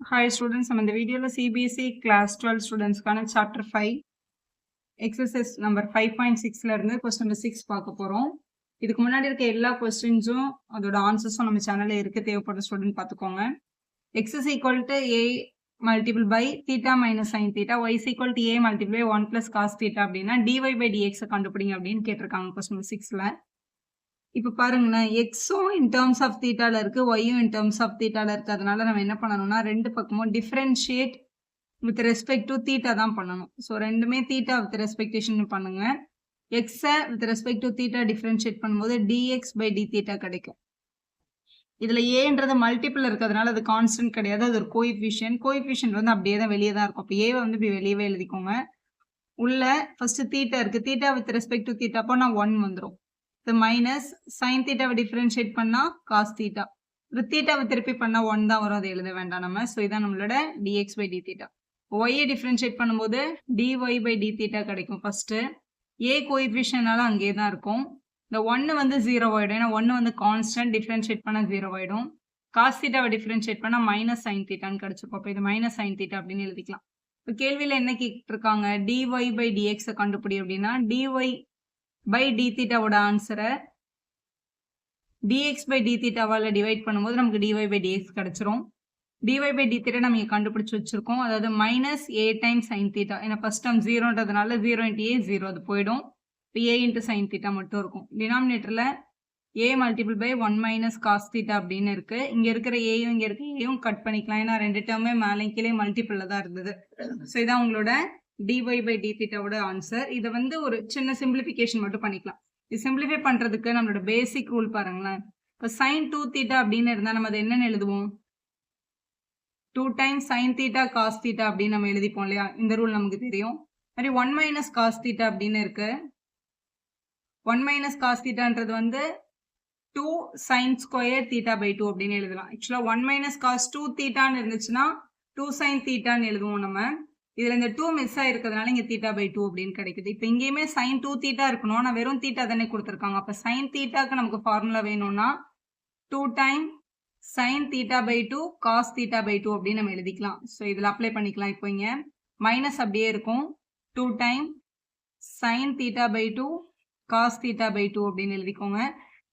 Hi students, நம்ம இந்த வீடியோல CBSE class 12 ஸ்டூடெண்ட்ஸ்க்கான chapter 5 exercise number 5.6ல இருந்து question number 6 பார்க்க போறோம். இதுக்கு முன்னாடி இருக்க எல்லா கொஸ்டின்ஸும் அதோட ஆன்சர்ஸும் நம்ம சேனல்ல இருக்கு, தேவைப்படுற ஸ்டூடெண்ட் பார்த்துக்கோங்க. x is equal to a multiple by theta minus sin theta, y is equal to a multiple by 1 plus cos theta அப்படின்னா dy by dx கண்டுபிடிங்க அப்படின்னு கேட்டிருக்காங்க question number 6ல. இப்ப பாருங்களேன், எக்ஸும் இன் டேர்ம்ஸ் ஆஃப் தீட்டால இருக்கு, ஒய்யும் இன் டேர்ம்ஸ் ஆஃப் தீட்டால இருக்கு. அதனால நம்ம என்ன பண்ணணும்னா ரெண்டு பக்கமும் differentiate with respect to theta தான் பண்ணணும். ஸோ ரெண்டுமே தீட்டா வித் ரெஸ்பெக்டேஷன் பண்ணுங்க. எக்ஸை with respect to theta differentiate பண்ணும்போது டிஎக்ஸ் பை டி தீட்டா கிடைக்கும். இதுல ஏன்றது மல்டிபிள் இருக்கிறதுனால அது கான்ஸ்டன்ட் கிடையாது, அது ஒரு கோஎஃபிஷியன்ட் வந்து அப்படியே தான் வெளியே தான் இருக்கும். அப்போ ஏவை வந்து இப்படி வெளியவே எழுதிக்கோங்க. உள்ள ஃபர்ஸ்ட் தீட்டா இருக்கு, theta with respect to theta அப்போ நான் 1 வந்துடும். மைனஸ் சைன் தீட்டாவை டிஃபரன்ஷியேட் பண்ணா காஸ் தீட்டா, தீட்டாவை திருப்பி பண்ணா 1 தான் வரும், அதை எழுத வேண்டாம் நம்ம. ஸோ இதான் நம்மளோட dx by d தீட்டா. ஒய்யை டிஃபரன்ஷியேட் பண்ணும்போது dy by d தீட்டா கிடைக்கும். ஃபர்ஸ்ட் ஏ கோஎஃபிஷியன்ட்னால அங்கேயே தான் இருக்கும். இந்த 1 வந்து 0 ஆயிடும், ஏன்னா 1 வந்து கான்ஸ்டன்ட், டிஃபரன்ஷியேட் பண்ணா 0 ஆயிடும். காஸ் தீட்டாவை டிஃபரன்ஷியேட் பண்ணா மைனஸ் சைன் தீட்டான்னு கிடைச்சிருக்கும். அப்போ இது மைனஸ் சைன் தீட்டா அப்படின்னு எழுதிக்கலாம். இப்போ கேள்வியில என்ன கேட்டு இருக்காங்க, dy by dx கண்டுபிடி அப்படின்னா dy by d தீட்டாவோட ஆன்சரை dx by d தீட்டாவால டிவைட் பண்ணும்போது நமக்கு dy by dx கிடைச்சிரும். dy by d தீட்டா நம்ம இங்க கண்டுபிடிச்சு வச்சிருக்கோம், அதாவது minus a time sin theta. ஏன்னா ஃபர்ஸ்ட் டேர்ம் 0ன்றதுனால 0 into a 0, அது போயிடும். இப்போ a into sin தீட்டா மட்டும் இருக்கும். டினாமினேட்டர்ல a multiple by 1 minus cos theta அப்படின்னு இருக்கு. இங்க இருக்கிற ஏயும் இங்க இருக்க ஏயும் கட் பண்ணிக்கலாம், ஏன்னா ரெண்டு டேர்மே மேலே கீழே மல்டிபிள்ல தான் இருந்தது. ஸோ இதான் உங்களோட dy by d தீட்டாவோட ஆன்சர். இதை வந்து ஒரு சின்ன சிம்பிளிஃபிகேஷன் மட்டும் பண்ணிக்கலாம். இது சிம்பிளிஃபை பண்றதுக்கு நம்மளோட பேசிக் ரூல் பாருங்களேன். இப்போ sin 2 தீட்டா அப்படின்னு இருந்தா நம்ம அதை என்னன்னு எழுதுவோம், 2 times sin theta cos theta அப்படின்னு நம்ம எழுதிப்போம் இல்லையா, இந்த ரூல் நமக்கு தெரியும். மாதிரி 1 மைனஸ் காஸ் தீட்டா அப்படின்னு இருக்கு. 1 மைனஸ் காஸ் தீட்டான்றது வந்து 2 sin ஸ்கொயர் தீட்டா பை 2 அப்படின்னு எழுதலாம். ஆக்சுவலா 1 மைனஸ் காஸ் 2 தீட்டான்னு இருந்துச்சுன்னா 2 sin தீட்டான்னு எழுதுவோம் நம்ம. இதுல இந்த 2 மிஸ் ஆயிருக்கிறதுனால இங்க தீட்டா பை 2 அப்படின்னு கிடைக்குது. இப்போ இங்கேயுமே sin 2 தீட்டா இருக்கணும், ஆனா வெறும் தீட்டா தானே கொடுத்துருக்காங்க. அப்ப sin தீட்டாக்கு நமக்கு ஃபார்முலா வேணும்னா 2 time sin theta by 2 cos theta by 2 அப்படின்னு நம்ம எழுதிக்கலாம். ஸோ இதுல அப்ளை பண்ணிக்கலாம். இப்போ இங்க மைனஸ் அப்படியே இருக்கும், 2 time sin theta by 2 cos theta by 2 அப்படின்னு எழுதிக்கோங்க.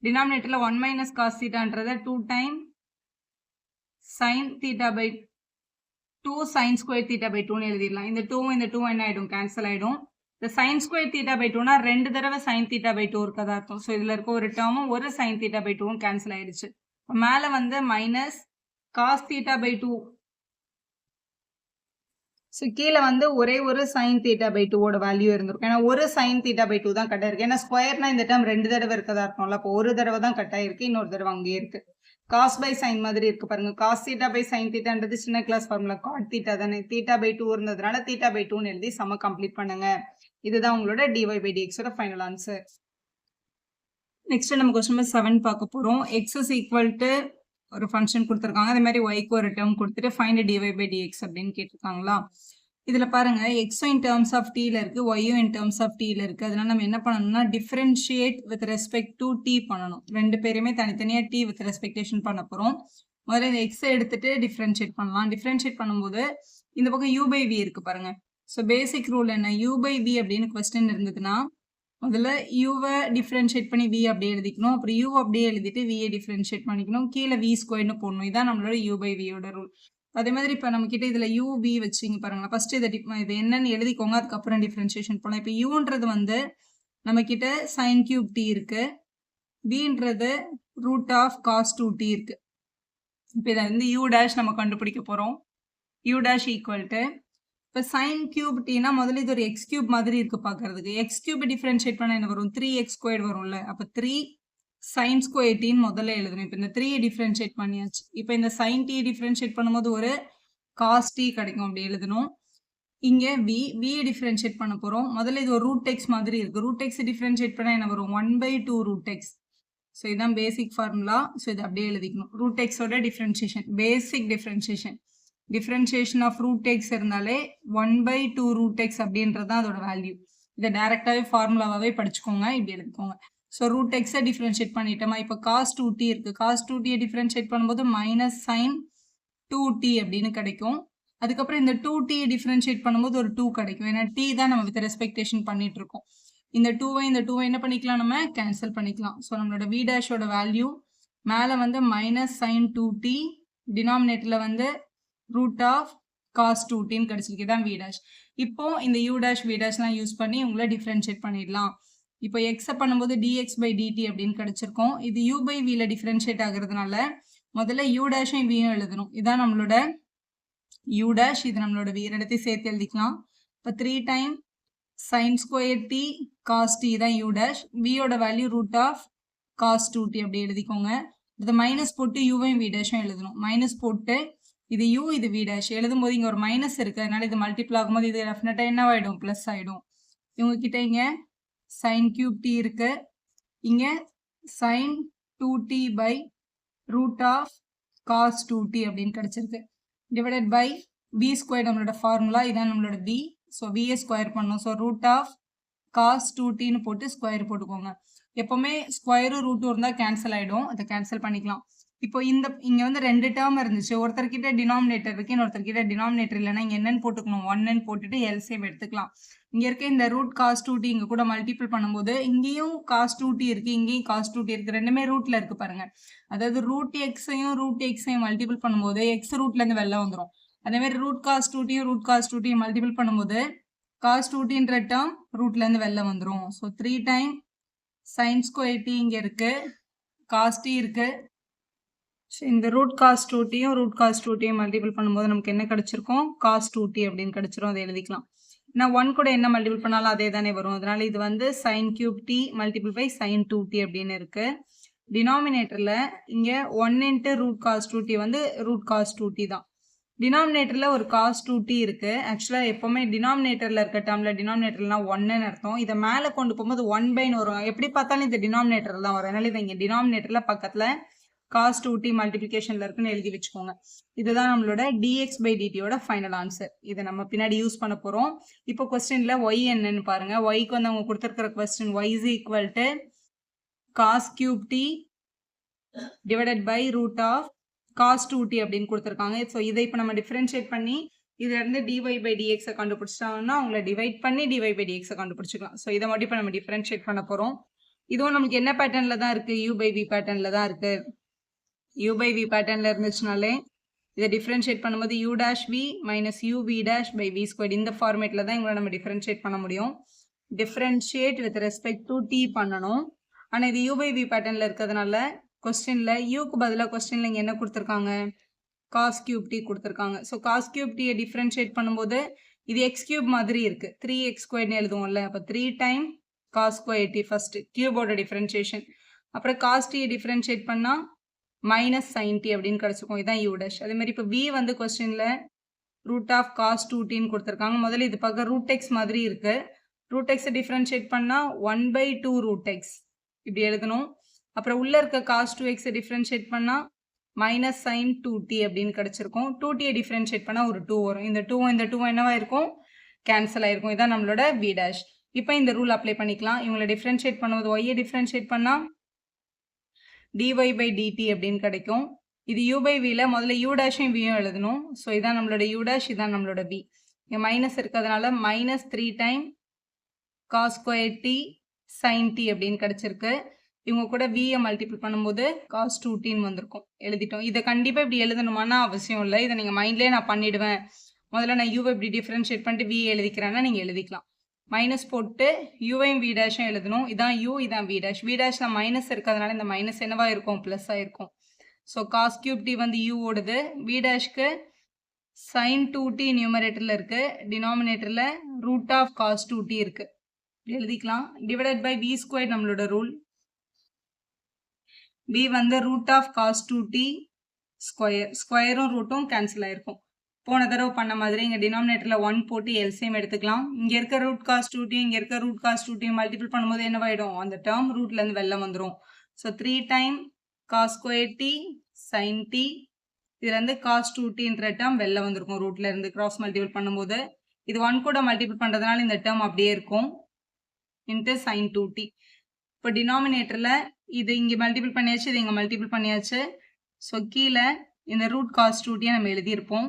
டினாமினேட்டர்ல 1 மைனஸ் காஸ் தீட்டான்றத 2 time sin theta by 2 sin square theta by 2ன்னு எழுதிடலாம். இந்த 2 இந்த 2 என்ன ஆயிடும், கேன்சல் ஆயிடும். இந்த sin ஸ்கொயர் தீட்டா பை 2னா 2 தடவை sin தீட்டா பை 2 இருக்கதா இருக்கும். ஸோ இதுல இருக்க ஒரு டேர்மும் ஒரு sin தீட்டா பை 2வும் கேன்சல் ஆயிடுச்சு. மேல வந்து minus cos theta by 2. So கீழே வந்து ஒரே ஒரு sin தீட்டா பை 2வோட வேல்யூ இருந்திருக்கும், ஏன்னா ஒரு sin தீட்டா பை 2 தான் கட் ஆயிருக்கு. ஏன்னா ஸ்கொயர்னா இந்த டேர்ம் 2 தடவை இருக்கதா இருக்கும்ல, அப்போ ஒரு தடவை தான் கட் ஆயிருக்கு, இன்னொரு தடவை அங்கேயே இருக்கு. காஸ் பை சைன் மாதிரி இருக்கு பாருங்க. காஸ் தீட்டா பை சைன் தீட்டான்றது சின்ன கிளாஸ் ஃபார்முலா, காட் தீட்டா தானே. தீட்டா பை 2 இருந்ததுனால தீட்டா பை 2ன்னு எழுதி சம கம்ப்ளீட் பண்ணுங்க. இதுதான் உங்களோட dy by dx ஓட ஃபைனல் ஆன்சர். நெக்ஸ்ட் நம்ம கொஸ்டின் நம்பர் 7 பார்க்க போறோம். x is equal to ஒரு ஃபங்க்ஷன் கொடுத்துருக்காங்க, அதே மாதிரி y க்கு ஒரு டேர்ம் கொடுத்துட்டு ஃபைண்ட் dy by dx அப்படின்னு கேட்டிருக்காங்களா. இதுல பாருங்க, எக்ஸும் இன் டேர்ம்ஸ் ஆஃப் டீல இருக்கு, ஒய்யும் இன் டேர்ம்ஸ் ஆஃப் டீல இருக்கு. அதனால நம்ம என்ன பண்ணணும்னா differentiate with respect to t பண்ணணும். ரெண்டு பேருமே தனித்தனியா டி வித் ரெஸ்பெக்டேஷன் பண்ண போறோம். முதல்ல இந்த எக்ஸை எடுத்துட்டு டிஃபரன்ஷியேட் பண்ணலாம். டிஃபரன்ஷியேட் பண்ணும்போது இந்த பக்கம் u by v இருக்கு பாருங்க. ஸோ பேசிக் ரூல் என்ன, u by v அப்படின்னு கொஸ்டின் இருந்ததுன்னா முதல்ல யூவை டிஃபரன்ஷியேட் பண்ணி v அப்படியே எழுதிக்கணும், அப்புறம் u அப்படியே எழுதிட்டு v டிஃபரன்ஷியேட் பண்ணிக்கணும், கீழே v ஸ்கொயர்னு போடணும். இதான் நம்மளோட u by v யோட ரூல். அதே மாதிரி இப்போ நம்ம கிட்ட இதுல u v வச்சுங்க பாருங்க. ஃபர்ஸ்ட் இது என்னன்னு எழுதிக்கோங்க, அதுக்கப்புறம் டிஃபரன்ஷியேஷன் பண்ணலாம். இப்போ uன்றது வந்து நம்ம கிட்ட sin கியூப் t இருக்கு, vன்றது ரூட் ஆஃப் காஸ் 2t இருக்கு. இப்போ இதை வந்து u டேஷ் நம்ம கண்டுபிடிக்க போறோம். u டேஷ் ஈக்குவல் டு, இப்போ sin கியூப் tனா முதல்ல இது ஒரு x கியூப் மாதிரி இருக்கு பாக்குறதுக்கு. x கியூப் டிஃபரன்ஷியேட் பண்ண என்ன வரும், 3x ஸ்கொயர் வரும்ல. அப்போ 3 sin ஸ்கொயர் t முதல்ல எழுதணும். இப்போ இந்த 3 டிஃபரன்ஷியேட் பண்ணியாச்சு. இப்போ இந்த sin t டிஃபரன்ஷியேட் பண்ணும்போது ஒரு cos t கிடைக்கும், அப்படி எழுதணும். இங்க v டிஃபரன்ஷியேட் பண்ண போறோம். முதல்ல இது ஒரு ரூட் x மாதிரி இருக்கு, ரூட் x டிஃபரன்ஷியேட் பண்ணா என்ன வரும், 1/2 ரூட் x. ஸோ இதான் பேசிக் ஃபார்முலா. ஸோ இது அப்படியே எழுதிக்கணும். ரூட் எக்ஸோட differentiation, basic differentiation of root x இருந்தாலே 1/2 ரூட் எக்ஸ் அப்படின்றது தான் அதோட வேல்யூ. இதை டைரக்டாவே ஃபார்முலாவே படிச்சுக்கோங்க, இப்படி எழுதிக்கோங்க. ஸோ ரூட் எக்ஸை டிஃபரன்ஷியேட் பண்ணிட்டோமா. இப்போ காஸ் 2t இருக்கு, காஸ் 2t டிஃபரன்ஷியேட் பண்ணும்போது மைனஸ் சைன் 2t அப்படின்னு கிடைக்கும். அதுக்கப்புறம் இந்த 2t டிஃபரன்ஷியேட் பண்ணும்போது ஒரு 2 கிடைக்கும். ஏன்னா t தான் நம்ம வித் ரெஸ்பெக்டேஷன் பண்ணிட்டு இருக்கோம். இந்த 2 என்ன பண்ணிக்கலாம், நம்ம கேன்சல் பண்ணிக்கலாம். ஸோ நம்மளோட v டேஷோட வேல்யூ மேலே வந்து மைனஸ் சைன் 2t, டினாமினேட்டரில் வந்து ரூட் ஆஃப் காஸ் 2tன்னு கிடைச்சிருக்கு. தான் v டேஷ். இப்போ இந்த u டேஷ் v டேஷ்லாம் யூஸ் பண்ணி உங்களை டிஃபரன்ஷியேட் பண்ணிடலாம். இப்போ எக்ஸை பண்ணும்போது dx பை dt அப்படின்னு கிடைச்சிருக்கோம். இது u பை vல டிஃபரன்ஷியேட் ஆகுறதுனால முதல்ல u டேஷும் vயும் எழுதணும். இதான் நம்மளோட u டேஷ், இது நம்மளோட v, ரெண்டத்தையும் சேர்த்து எழுதிக்கலாம். இப்போ 3 time sine square t cos t தான் u டேஷ். vயோட value root of cos 2t அப்படி எழுதிக்கோங்க. இது மைனஸ் போட்டு uவையும் v டேஷும் எழுதணும். மைனஸ் போட்டு இது u இது v டேஷ் எழுதும்போது இங்கே ஒரு மைனஸ் இருக்குது, அதனால இது மல்டிப்ளை ஆகும்போது இது டெஃபினட்டாக என்ன ஆகிடும், ப்ளஸ் ஆகிடும். இவங்ககிட்ட இங்கே சைன் கியூப் t இருக்கு, இங்கே sine 2t by root of cos 2t அப்படின்னு கிடைச்சிருக்கு. டிவைடட் பை v ஸ்கொயர் நம்மளோட ஃபார்முலா, இதான் நம்மளோட v. ஸோ விஏ ஸ்கொயர் பண்ணணும். ஸோ ரூட் ஆஃப் காஸ் 2tன்னு போட்டு ஸ்கொயர் போட்டுக்கோங்க. எப்போவுமே ஸ்கொயரும் ரூட்டும் இருந்தால் கேன்சல் ஆகிடும், அதை கேன்சல் பண்ணிக்கலாம். இப்போ இங்கே வந்து 2 டேர்ம் இருந்துச்சு. ஒருத்தர்கிட்ட டினாமினேட்டர் இருக்கு, இன்னொருத்தர்கிட்ட டினாமினேட்டர் இல்லைன்னா இங்கே என்னன்னு போட்டுக்கணும், 1ன்னு போட்டுட்டு எல்சிஎம் எடுத்துக்கலாம். இங்கே இருக்க இந்த ரூட் காஸ் 2t இங்கே கூட மல்டிபிள் பண்ணும்போது இங்கேயும் காஸ் 2t இருக்கு, இங்கேயும் காஸ் 2t இருக்கு, ரெண்டுமே ரூட்ல இருக்கு பாருங்க. அதாவது ரூட் எக்ஸையும் மல்டிபிள் பண்ணும்போது எக்ஸ் ரூட்ல இருந்து வெளில வந்துடும். அதே மாதிரி ரூட் காஸ் 2t மல்டிபிள் பண்ணும்போது காஸ் 2tன்ற டேர்ம் ரூட்ல இருந்து வெளில வந்துடும். So 3 time sine square t இங்கே இருக்கு, காஸ் t இருக்கு. ஸோ இந்த ரூட் காஸ் 2tயும் மல்டிபிள் பண்ணும்போது நமக்கு என்ன கிடைச்சிருக்கும், காஸ் 2t அப்படின்னு கிடைச்சிரும். அதை எழுதிக்கலாம். நான் 1 கூட என்ன மல்டிபிள் பண்ணாலும் அதே தானே வரும். அதனால இது வந்து sine cube t multiple by sine 2t அப்படின்னு இருக்கு. டினாமினேட்டரில் இங்கே 1 இன்ட்டு ரூட் காஸ் 2t வந்து ரூட் காஸ் 2t தான். டினாமினேட்டரில் ஒரு காஸ் 2t இருக்கு. ஆக்சுவலாக எப்போவுமே டினாமினேட்டரில் இருக்க டேர்மில் டினாமினேட்டர்லாம் 1ன்னு அர்த்தம். இதை மேலே கொண்டு போகும்போது 1/ன்னு வரும். எப்படி பார்த்தாலும் இந்த டினாமினேட்டர் தான் வரும். அதனால இதை இங்கே டினாமினேட்டரில் பக்கத்தில் காஸ் 2t மல்டிபிளிகேஷன்ல இருக்குன்னு எழுதி வச்சுக்கோங்க. இதுதான் நம்மளோட dx பை dtயோட ஃபைனல் ஆன்சர். இதை நம்ம பின்னாடி யூஸ் பண்ண போறோம். இப்போ கொஸ்டின்ல y என்னன்னு பாருங்க. yக்கு வந்து அவங்க கொடுத்துருக்கிற question y is equal to cos cube t divided by root of cos 2t அப்படின்னு கொடுத்துருக்காங்க. ஸோ இதை இப்போ நம்ம டிஃபரன்ஷியேட் பண்ணி இதுல இருந்து dy by dx கண்டுபிடிச்சிட்டாங்கன்னா அவங்கள டிவைட் பண்ணி dy by dx கண்டுபிடிச்சிக்கலாம். ஸோ இதை மட்டும் இப்போ நம்ம டிஃபரன்ஷியேட் பண்ண போறோம். இதுவும் நமக்கு என்ன பேட்டர்ன்ல தான் இருக்கு, u by v பேட்டர்ன்ல தான் இருக்கு. u by v பேட்டர்ன்ல இருந்துச்சுனாலே இதை டிஃபரன்ஷியேட் பண்ணும்போது u dash v minus u v dash by v square இந்த ஃபார்மேட்ல தான் இவங்களை நம்ம டிஃபரன்ஷியேட் பண்ண முடியும். Differentiate with respect to t பண்ணணும். ஆனால் இது u by v பேட்டர்ன்ல இருக்கிறதுனால கொஸ்டின்ல யூக்கு பதிலாக கொஸ்டின்ல இங்கே என்ன கொடுத்துருக்காங்க, காஸ் கியூப் t கொடுத்துருக்காங்க. So cos cube t differentiate பண்ணும்போது இது எக்ஸ் கியூப் மாதிரி இருக்கு, 3x ஸ்கொயர்னு எழுதுவோம்ல. அப்போ 3 time cos square t first கியூபோட டிஃபரன்ஷியேஷன். அப்புறம் காஸ் t டிஃபரன்ஷியேட் பண்ணால் மைனஸ் சைன் t அப்படின்னு கிடைச்சிருக்கும். இதுதான் u டேஷ். அதே மாதிரி இப்போ v வந்து கொஸ்டின்ல ரூட் ஆஃப் காஸ் 2tன்னு கொடுத்துருக்காங்க. முதல்ல இது பார்க்க ரூட் எக்ஸ் மாதிரி இருக்கு. ரூட் எக்ஸை டிஃபரன்ஷியேட் பண்ணால் 1/2 ரூட் எக்ஸ் இப்படி எழுதணும். அப்புறம் உள்ள இருக்க காஸ் 2xை டிஃபரன்ஷியேட் பண்ணால் மைனஸ் சைன் 2t அப்படின்னு கிடைச்சிருக்கும். 2tயை டிஃபரன்ஷியேட் பண்ணால் ஒரு 2 வரும். இந்த 2 என்னவா இருக்கும், கேன்சல் ஆயிருக்கும். இதான் நம்மளோட v டேஷ். இப்போ இந்த ரூல் அப்ளை பண்ணிக்கலாம். இவங்களை டிஃபரன்ஷியேட் பண்ணும்போது ஒய்யை டிஃபரன்ஷியேட் பண்ணால் dy by dt அப்படின்னு கிடைக்கும். இது u by vல முதல்ல u டேஷும் vயும் எழுதணும். ஸோ இதான் நம்மளோட u டேஷ், இதான் நம்மளோட v. இங்கே மைனஸ் இருக்கிறதுனால minus 3 time cos square t sine t அப்படின்னு கிடைச்சிருக்கு. இவங்க கூட vயை மல்டிபிள் பண்ணும்போது காஸ் 2tன்னு வந்திருக்கும். எழுதிட்டோம். இதை கண்டிப்பாக இப்படி எழுதணுமானா அவசியம் இல்லை. இதை நீங்கள் மைண்ட்லேயே நான் பண்ணிடுவேன், முதல்ல நான் யூவை இப்படி டிஃபரன்ஷியேட் பண்ணிட்டு v எழுதிக்கிறேன்னா நீங்கள் எழுதிக்கலாம். மைனஸ் போட்டு யூவையும் v டேஷும் எழுதணும். இதான் u, இதான் v டேஷ். v டேஷில் மைனஸ் இருக்கிறதுனால இந்த மைனஸ் என்னவா இருக்கும், ப்ளஸ் ஆயிருக்கும். ஸோ காஸ் கியூப் t வந்து u ஓடுது. v டேஷ்க்கு சைன் 2t நியூமரேட்டரில் இருக்கு, டினாமினேட்டரில் ரூட் ஆஃப் காஸ் 2t இருக்கு, எழுதிக்கலாம். டிவைடட் பை v ஸ்கொயர் நம்மளோட ரூல். v வந்து root of cos 2t square, ஸ்கொயரும் ரூட்டும் கேன்சல் ஆயிருக்கும். போன தடவை பண்ண மாதிரி இங்கே டினாமினேட்டரில் 1 போட்டு எல்சிஎம் எடுத்துக்கலாம். இங்கே இருக்க ரூட் காஸ் 2t இங்கே இருக்க ரூட் காஸ் 2t மல்டிபிள் பண்ணும்போது என்னவாயிடும், அந்த டேர்ம் ரூட்லேருந்து வெளில வந்துடும். So 3 time cos square t sine t, இதுலேருந்து காஸ் 2tன்ற டேர்ம் வெளில வந்திருக்கும் ரூட்லேருந்து கிராஸ் மல்டிபிள் பண்ணும்போது. இது 1 கூட மல்டிபிள் பண்ணுறதுனால இந்த டேர்ம் அப்படியே இருக்கும் இன்ட்டு சைன் 2t. இப்போ டினாமினேட்டரில் இது இங்கே மல்டிபிள் பண்ணியாச்சு, இது இங்கே மல்டிபிள் பண்ணியாச்சு. ஸோ கீழே இந்த ரூட் காஸ் 2t நம்ம எழுதியிருப்போம்.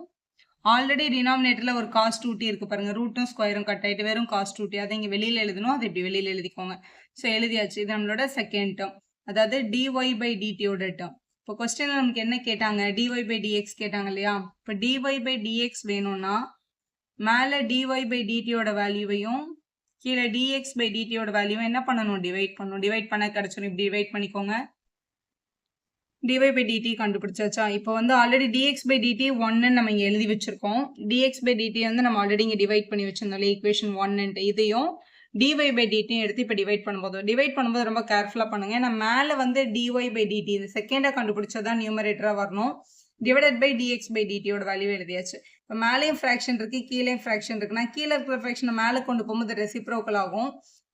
ஆல்ரெடி டினாமினேட்டர்ல ஒரு காஸ் 2t இருக்கு பாருங்க. ரூட்டும் ஸ்கொயரும் கட் ஆயிட்டு வெறும் காஸ் 2t. அதை இங்க வெளியில எழுதணும். அதை இப்படி வெளியில எழுதிக்கோங்க. ஸோ எழுதியாச்சு. இது நம்மளோட செகண்ட் டேர்ம், அதாவது dy பை dtயோட டேர்ம். இப்போ கொஸ்டின்ல நமக்கு என்ன கேட்டாங்க, dy பை dx கேட்டாங்க இல்லையா? இப்போ dy பை dx வேணும்னா மேல dy பை dtயோட வேல்யூவையும் கீழே dx பை dtயோட வேல்யூவும் என்ன பண்ணணும், டிவைட் பண்ணணும். டிவைட் பண்ண கிடைச்சிடும். இப்படி டிவைட் பண்ணிக்கோங்க. dy by dt கண்டுபிடிச்சாச்சா? இப்போ வந்து ஆல்ரெடி dx by dt 1 நம்ம இங்க எழுதி வச்சிருக்கோம். dx by dt வந்து நம்ம ஆல்ரெடி இங்க டிவைட் பண்ணி வச்சிருந்தோம் ஈக்குவேஷன் 1 இதையும் dy by dt எடுத்து இப்போ டிவைட் பண்ணும்போது ரொம்ப கேர்ஃபுல்லா பண்ணுங்க. ஏன்னா மேல வந்து dy by dt இந்த செகண்டா கண்டுபிடிச்சதான் நியூமரேட்டரா வரணும். Divided by dx by dt யோட வேல்யூ எழுதியாச்சு. இப்போ மேலேயும் ஃப்ராக்ஷன் இருக்கு, கீழேயும் ஃப்ராக்ஷன் இருக்குன்னா கீழே இருக்கிற ஃப்ராக்ஷனை மேலே கொண்டு போகும்போது ரெசிப்ரோக்கல் ஆகும்.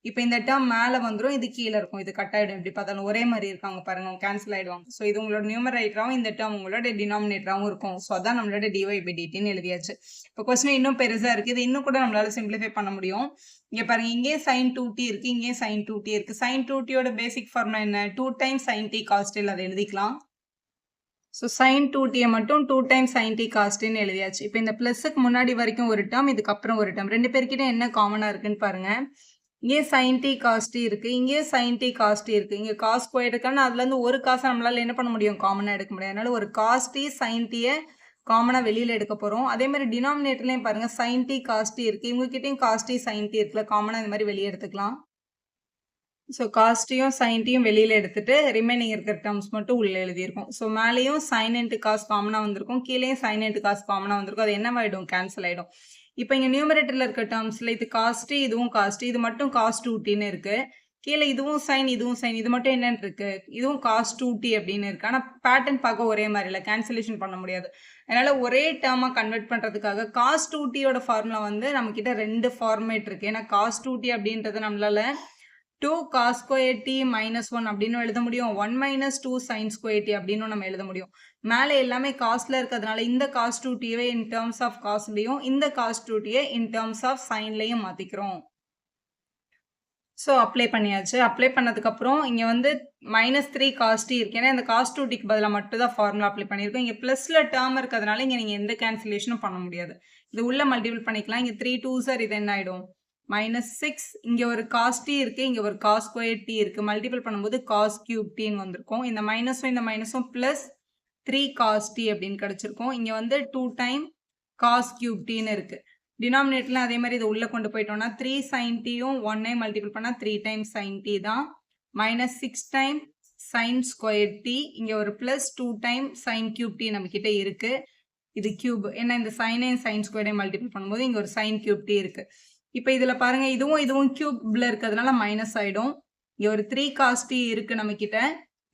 இப்போ இந்த டேர்ம் மேலே வந்துடும், இது கீழே இருக்கும். இது கட் ஆகிடும். எப்படி பார்த்தாலும் ஒரே மாதிரி இருக்காங்க பாருங்க, கேன்சல் ஆகிடுவாங்க. ஸோ இது உங்களோட நியூமரேட்டராகவும் இந்த டேர்ம் உங்களோட டினாமினேட்டராகவும் இருக்கும். ஸோ அதான் நம்மளோட dy by dtன்னு எழுதியாச்சு. இப்போ கொஸ்டின் இன்னும் பெருசாக இருக்குது. இது இன்னும் கூட நம்மளால சிம்பிளிஃபை பண்ண முடியும். இங்கே பாருங்க, இங்கே sin 2t இருக்கு, இங்கே sin 2t இருக்கு. sin 2tயோட பேசிக் ஃபார்முலா என்ன, 2 times sin t cos t, அதை எழுதிக்கலாம். ஸோ sin 2t மட்டும் 2 times sin t cos t ன்னு எழுதியாச்சு. இப்போ இந்த பிளஸுக்கு முன்னாடி வரைக்கும் ஒரு டேர்ம், இதுக்கப்புறம் ஒரு டேர்ம், ரெண்டு பேர்கிட்ட என்ன காமனாக இருக்குன்னு பாருங்க. இங்கே sin t cos t இருக்கு, இங்கே sin t cos t இருக்கு. இங்கே cos ஸ்கொயர் இருக்கான்னு அதுலேருந்து ஒரு காசை நம்மளால என்ன பண்ண முடியும், காமனாக எடுக்க முடியாது. அதனால ஒரு cos t sin t-யை காமனாக வெளியில் எடுக்க போகிறோம். அதே மாதிரி டினாமினேட்டர்லையும் பாருங்க, sin t cos t இருக்கு, இவங்ககிட்டயும் cos t sin t இருக்குல்ல, காமனாக இந்த மாதிரி வெளியே எடுத்துக்கலாம். ஸோ காஸ்ட்டையும் சைன்ட்டையும் வெளியில் எடுத்துட்டு ரிமைனிங் இருக்கிற டேர்ம்ஸ் மட்டும் உள்ளே எழுதியிருக்கும். ஸோ மேலேயும் சைன் இன்ட்டு காஸ் காமனாக வந்திருக்கும், கீழேயும் சைன் இன்ட்டு காஸ் காமனாக வந்திருக்கும். அது என்னவாயிடும், கேன்சல் ஆகிடும். இப்போ இங்கே நியூமரேட்டரில் இருக்க டேர்ம்ஸில் இது காஸ்ட்டு, இதுவும் காஸ்ட்டு, இது மட்டும் காஸ் 2tன்னு இருக்குது. கீழே இதுவும் சைன், இதுவும் சைன், இது மட்டும் என்னன்னு இருக்கு, இதுவும் காஸ் 2t அப்படின்னு இருக்கு. ஆனால் பேட்டர்ன் பார்க்க ஒரே மாதிரி இல்லை, கேன்சலேஷன் பண்ண முடியாது. அதனால ஒரே டேர்மாக கன்வெர்ட் பண்ணுறதுக்காக காஸ் 2tயோட ஃபார்முலா வந்து நம்மக்கிட்ட ரெண்டு ஃபார்மேட் இருக்குது. ஏன்னா காஸ் 2t அப்படின்றது நம்மளால 2 cos square t minus 1 அப்படின்னு எழுத முடியும், 1 minus 2 sin square t அப்படின்னு நம்ம எழுத முடியும். மேலே எல்லாமே காஸ்ட்ல இருக்கிறதுனால இந்த cos 2tவை in terms of cosலையும் இந்த cos 2tயை in terms of signலையும் மாற்றிக்கிறோம். ஸோ அப்ளை பண்ணியாச்சு. அப்ளை பண்ணதுக்கப்புறம் இங்கே வந்து -3 cos t இருக்கு. ஏன்னா இந்த cos 2tக்கு பதிலாக மட்டும் தான் ஃபார்முலா அப்ளை பண்ணியிருக்கோம். இங்கே ப்ளஸில் டேர்ம் இருக்கிறதுனால இங்கே நீங்கள் எந்த கேன்சலேஷனும் பண்ண முடியாது. இது உள்ள மல்டிபிள் பண்ணிக்கலாம். இங்கே 3 2s இது என்ன ஆகிடும், -6. இங்கே ஒரு cos t இருக்கு, இங்கே ஒரு cos square t இருக்கு. மல்டிபிள் பண்ணும்போது cos cube tன்னு வந்திருக்கும். இந்த மைனஸும் இந்த மைனஸும் ப்ளஸ் 3 cos t அப்படின்னு கிடச்சிருக்கும். இங்கே வந்து 2 டைம் cos cube tன்னு இருக்கு. டினாமினேட்டர்ல அதே மாதிரி இதை உள்ள கொண்டு போயிட்டோம்னா 3 sin t-யும் 1 மல்டிபிள் பண்ணால் 3 டைம்ஸ் sin t தான். -6 டைம் sin square t. இங்கே ஒரு plus 2 time sin cube t நம்ம கிட்ட இருக்கு. இது கியூப், ஏன்னா இந்த சைனையும் சைன் ஸ்கொயரையும் மல்டிபிள் பண்ணும்போது இங்கே ஒரு sin cube t இருக்கு. இப்போ இதில் பாருங்க, இதுவும் கியூப்ல இருக்கிறதுனால மைனஸ் ஆகிடும். இங்கே ஒரு 3 cos t இருக்கு நம்ம கிட்ட.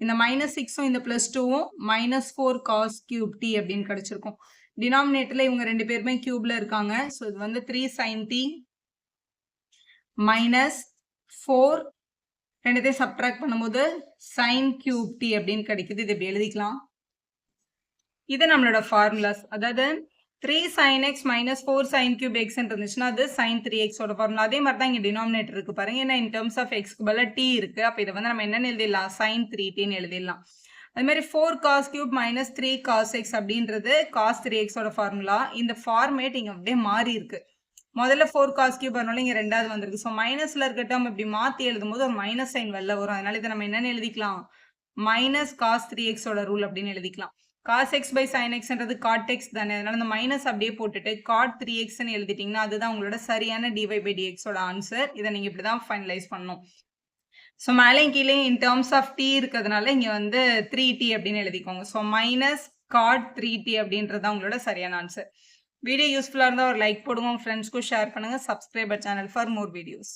இந்த -6ம் இந்த +2ம் -4 cos cube t அப்படின்னு கிடைச்சிருக்கும். டினாமினேட்டர்ல இவங்க ரெண்டு பேருமே கியூப்ல இருக்காங்க. ஸோ இது வந்து 3 sin t -4 ரெண்டுத்தையும் சப்ட்ராக்ட் பண்ணும்போது sin cube t அப்படின்னு கிடைக்குது. இது இப்படி எழுதிக்கலாம். இது நம்மளோட ஃபார்முலாஸ். அதாவது 3 sin x -4 sin cube x இருந்துச்சுன்னா அது sin 3x ஓட ஃபார்முலா. அதே மாதிரி தான் இங்கே டினாமினேட்டர் இருக்கு பாருங்க. ஏன்னா இன் டர்ம்ஸ் ஆஃப் எக்ஸ்க்கு பதிலாக t இருக்கு. அப்போ இதை வந்து நம்ம என்னன்னு எழுதிடலாம், sin 3tன்னு எழுதிடலாம். அது மாதிரி 4 cos cube -3 cos x அப்படின்றது cos 3x ஓட ஃபார்முலா. இந்த ஃபார்மேட் இங்கே அப்படியே மாறி இருக்கு. முதல்ல 4 cos cube வரனால இங்கே ரெண்டாவது வந்திருக்கு. ஸோ மைனஸ்ல இருக்க டேர்ம் இப்படி மாற்றி எழுதும் போது ஒரு மைனஸ் சைன் வெளில வரும். அதனால இதை நம்ம என்னன்னு எழுதிக்கலாம், -cos 3x ஓட ரூல் அப்படின்னு எழுதிக்கலாம். cos x by sin x ன்றது cot x தானே, அதனால இந்த மைனஸ் அப்படியே போட்டுட்டு cot 3xன்னு எழுதிட்டிங்கன்னா அதுதான் உங்களோட சரியான dy by dx ஓட ஆன்சர். இதை நீங்கள் இப்படி தான் ஃபைனலைஸ் பண்ணணும். ஸோ மேலேயும் கீழே இன் டேர்ம்ஸ் ஆஃப் t இருக்கிறதுனால இங்கே வந்து 3t அப்படின்னு எழுதிக்கோங்க. ஸோ -cot 3t அப்படின்றது தான் உங்களோட சரியான ஆன்சர். வீடியோ யூஸ்ஃபுல்லாக இருந்தால் ஒரு லைக் போடுங்க, உங்கள் ஃப்ரெண்ட்ஸ்க்கும் ஷேர் பண்ணுங்கள். Subscriber channel for more videos.